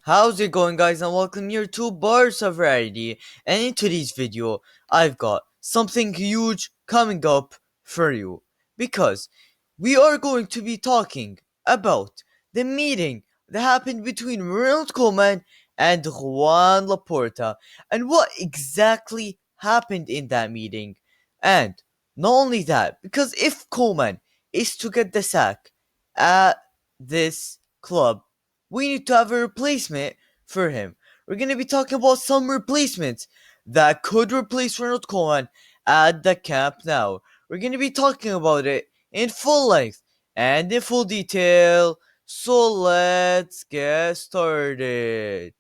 How's it going, guys, and welcome here to Barca Variety. And in today's video I've got something huge coming up for you, because we are going to be talking about the meeting that happened between Ronald Koeman and Joan Laporta, and what exactly happened in that meeting. And not only that, because if Koeman is to get the sack at this club, we need to have a replacement for him. We're going to be talking about some replacements that could replace Ronald Koeman at the camp now. We're going to be talking about it in full length and in full detail. So let's get started.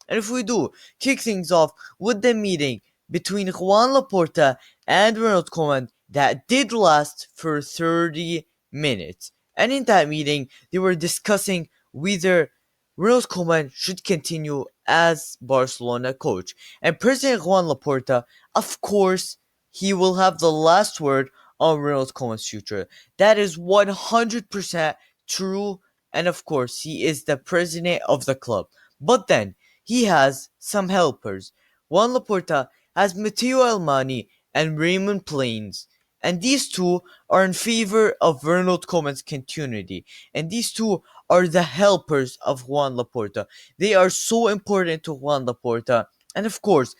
And if we do kick things off with the meeting between Joan Laporta and Ronald Koeman that did last for 30 minutes. And in that meeting, they were discussing whether Ronald Koeman should continue as Barcelona coach. And President Joan Laporta, of course, he will have the last word on Ronald Koeman's future. That is 100% true. And of course, he is the president of the club. But then, he has some helpers. Juan Laporta has Matteo Almani and Raymond Plains, and these two are in favor of Ronald Koeman's continuity, and these two are the helpers of Juan Laporta. They are so important to Juan Laporta, and of course,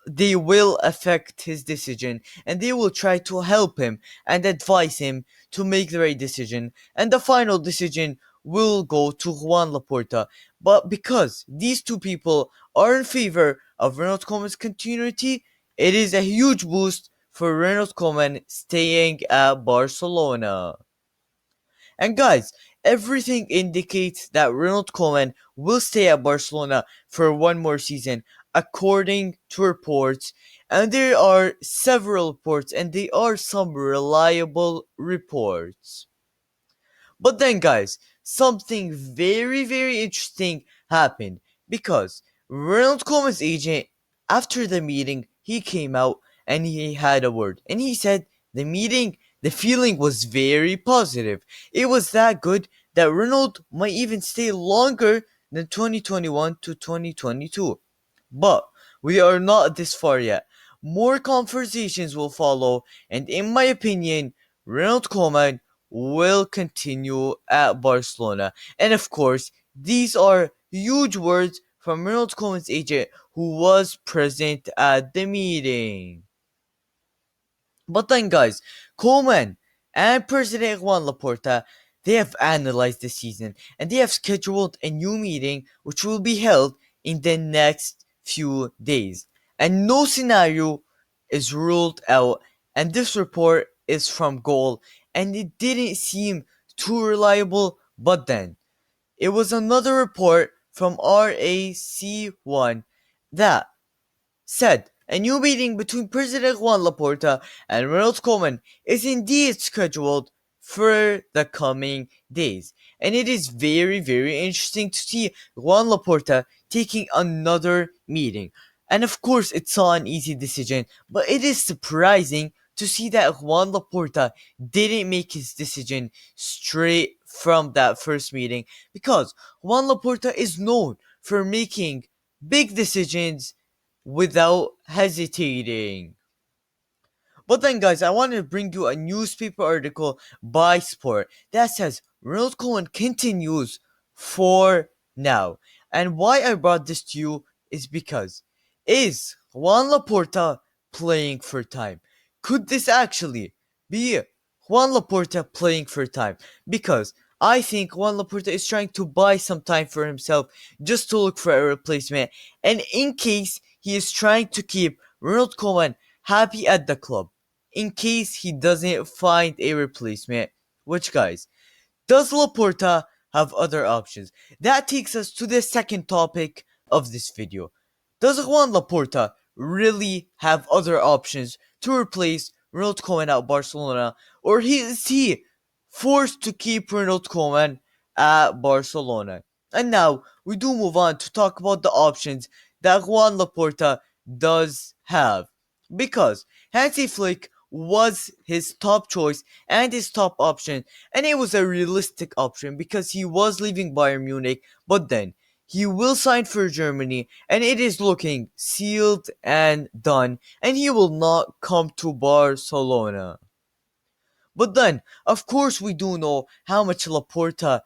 they will affect his decision, and they will try to help him and advise him to make the right decision, and the final decision will go to Juan Laporta. But because these two people are in favor of Ronald Koeman's continuity, it is a huge boost for Ronald Koeman staying at Barcelona. And guys, everything indicates that Ronald Koeman will stay at Barcelona for one more season, according to reports. And there are several reports, and they are some reliable reports. But then, guys, something very, very interesting happened, because Ronald Koeman's agent, after the meeting, he came out and he had a word. And he said the feeling was very positive. It was that good that Ronald might even stay longer than 2021 to 2022. But we are not this far yet. More conversations will follow, and in my opinion, Ronald Koeman will continue at Barcelona. And of course, these are huge words from Ronald Koeman's agent, who was present at the meeting. But then, guys, Koeman and President Juan Laporta, they have analyzed the season, and they have scheduled a new meeting which will be held in the next few days. And no scenario is ruled out, and this report is from Goal, and it didn't seem too reliable. But then it was another report from RAC1 that said a new meeting between President Juan Laporta and Ronald Koeman is indeed scheduled for the coming days. And it is very, very interesting to see Juan Laporta taking another meeting. And of course, it's not an easy decision, but it is surprising to see that Juan Laporta didn't make his decision straight from that first meeting, because Juan Laporta is known for making big decisions without hesitating. But then, guys, I want to bring you a newspaper article by Sport that says Ronald Koeman continues for now. And why I brought this to you is because, is Juan Laporta playing for time? Could this actually be Juan Laporta playing for time? Because I think Juan Laporta is trying to buy some time for himself, just to look for a replacement. And in case he is trying to keep Ronald Koeman happy at the club, in case he doesn't find a replacement. Which, guys, does Laporta have other options? That takes us to the second topic of this video. Does Juan Laporta really have other options to replace Ronald Koeman at Barcelona, or is he forced to keep Ronald Koeman at Barcelona? And now we do move on to talk about the options that Juan Laporta does have, because Hansi Flick was his top choice and his top option, and it was a realistic option because he was leaving Bayern Munich, but then he will sign for Germany, and it is looking sealed and done, and he will not come to Barcelona. But then, of course, we do know how much Laporta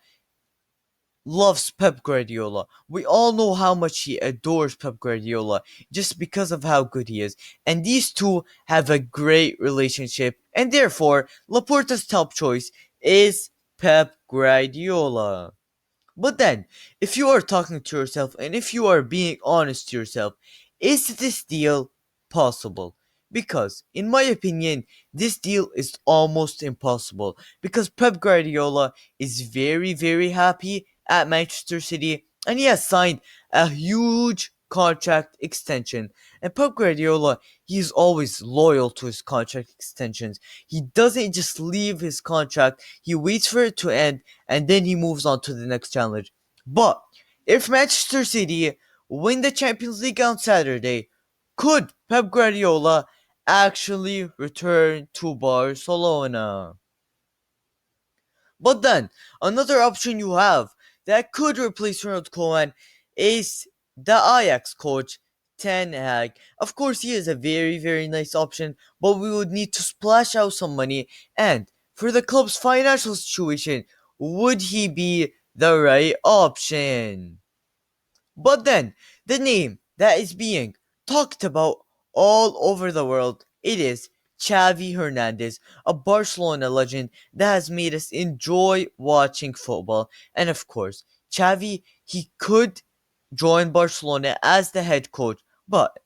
loves Pep Guardiola. We all know how much he adores Pep Guardiola just because of how good he is. And these two have a great relationship, and therefore, Laporta's top choice is Pep Guardiola. But then, if you are talking to yourself and if you are being honest to yourself, is this deal possible? Because, in my opinion, this deal is almost impossible because Pep Guardiola is very, very happy at Manchester City and he has signed a huge contract extension. And Pep Guardiola, he's always loyal to his contract extensions. He doesn't just leave his contract, he waits for it to end and then he moves on to the next challenge. But if Manchester City win the Champions League on Saturday, could Pep Guardiola actually return to Barcelona? But then, another option you have that could replace Ronald Koeman is the Ajax coach, Ten Hag. Of course, he is a very, very nice option, but we would need to splash out some money. And for the club's financial situation, would he be the right option? But then, the name that is being talked about all over the world, it is Xavi Hernandez, a Barcelona legend that has made us enjoy watching football. And of course, Xavi, he could join Barcelona as the head coach, but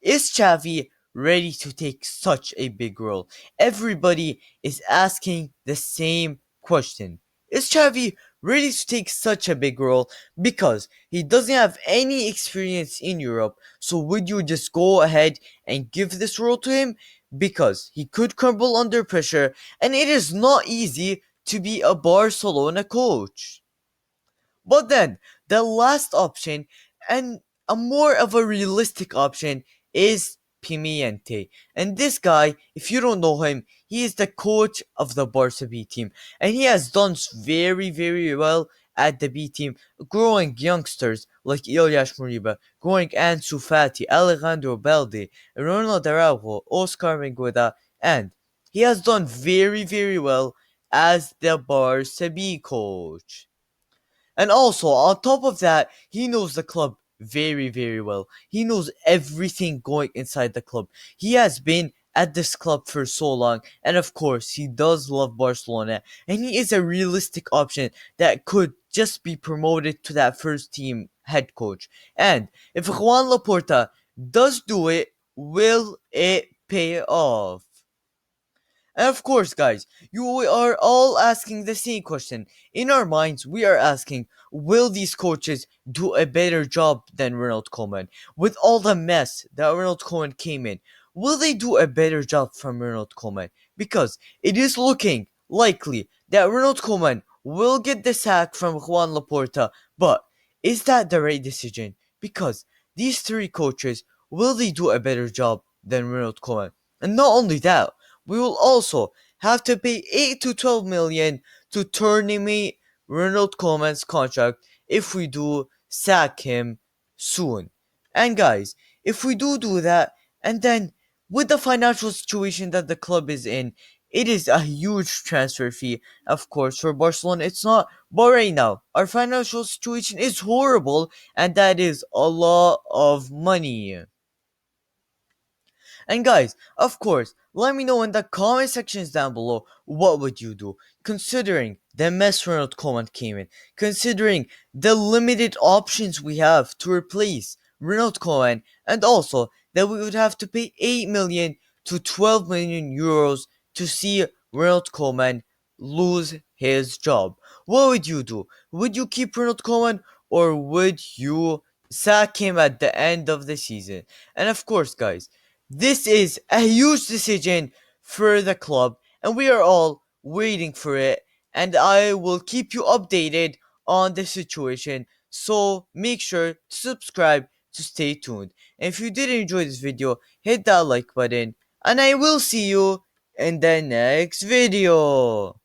is Xavi ready to take such a big role? Everybody is asking the same question. Is Xavi ready to take such a big role? Because he doesn't have any experience in Europe. So would you just go ahead and give this role to him? Because he could crumble under pressure and it is not easy to be a Barcelona coach. But then, the last option, and a more of a realistic option, is Pimiente. And this guy, if you don't know him, he is the coach of the Barca B team. And he has done very, very well at the B team, growing youngsters like Ilyas Moriba, growing Ansu Fati, Alejandro Balde, Ronald Araujo, Oscar Mengueda, and he has done very, very well as the Barca B coach. And also, on top of that, he knows the club very, very well. He knows everything going inside the club. He has been at this club for so long, and of course, he does love Barcelona, and he is a realistic option that could just be promoted to that first team head coach. And if Juan Laporta does do it, will it pay off? And of course, guys, you are all asking the same question. In our minds, we are asking, will these coaches do a better job than Ronald Koeman? With all the mess that Ronald Koeman came in, will they do a better job from Ronald Koeman? Because it is looking likely that Ronald Koeman will get the sack from Juan Laporta, but is that the right decision? Because these three coaches, will they do a better job than Ronald Koeman? And not only that, we will also have to pay 8 to 12 million to terminate Ronald Koeman's contract if we do sack him soon. And guys, if we do that, and then with the financial situation that the club is in, it is a huge transfer fee. Of course, for Barcelona, it's not. But right now, our financial situation is horrible, and that is a lot of money. And guys, of course, let me know in the comment sections down below what would you do, considering the mess Ronald Koeman came in, considering the limited options we have to replace Ronald Koeman, and also that we would have to pay 8 million to 12 million euros to see Ronald Koeman lose his job. What would you do? Would you keep Ronald Koeman or would you sack him at the end of the season? And of course, guys, this is a huge decision for the club, and we are all waiting for it. And I will keep you updated on the situation. So make sure to subscribe to stay tuned. And if you did enjoy this video, hit that like button, and I will see you in the next video.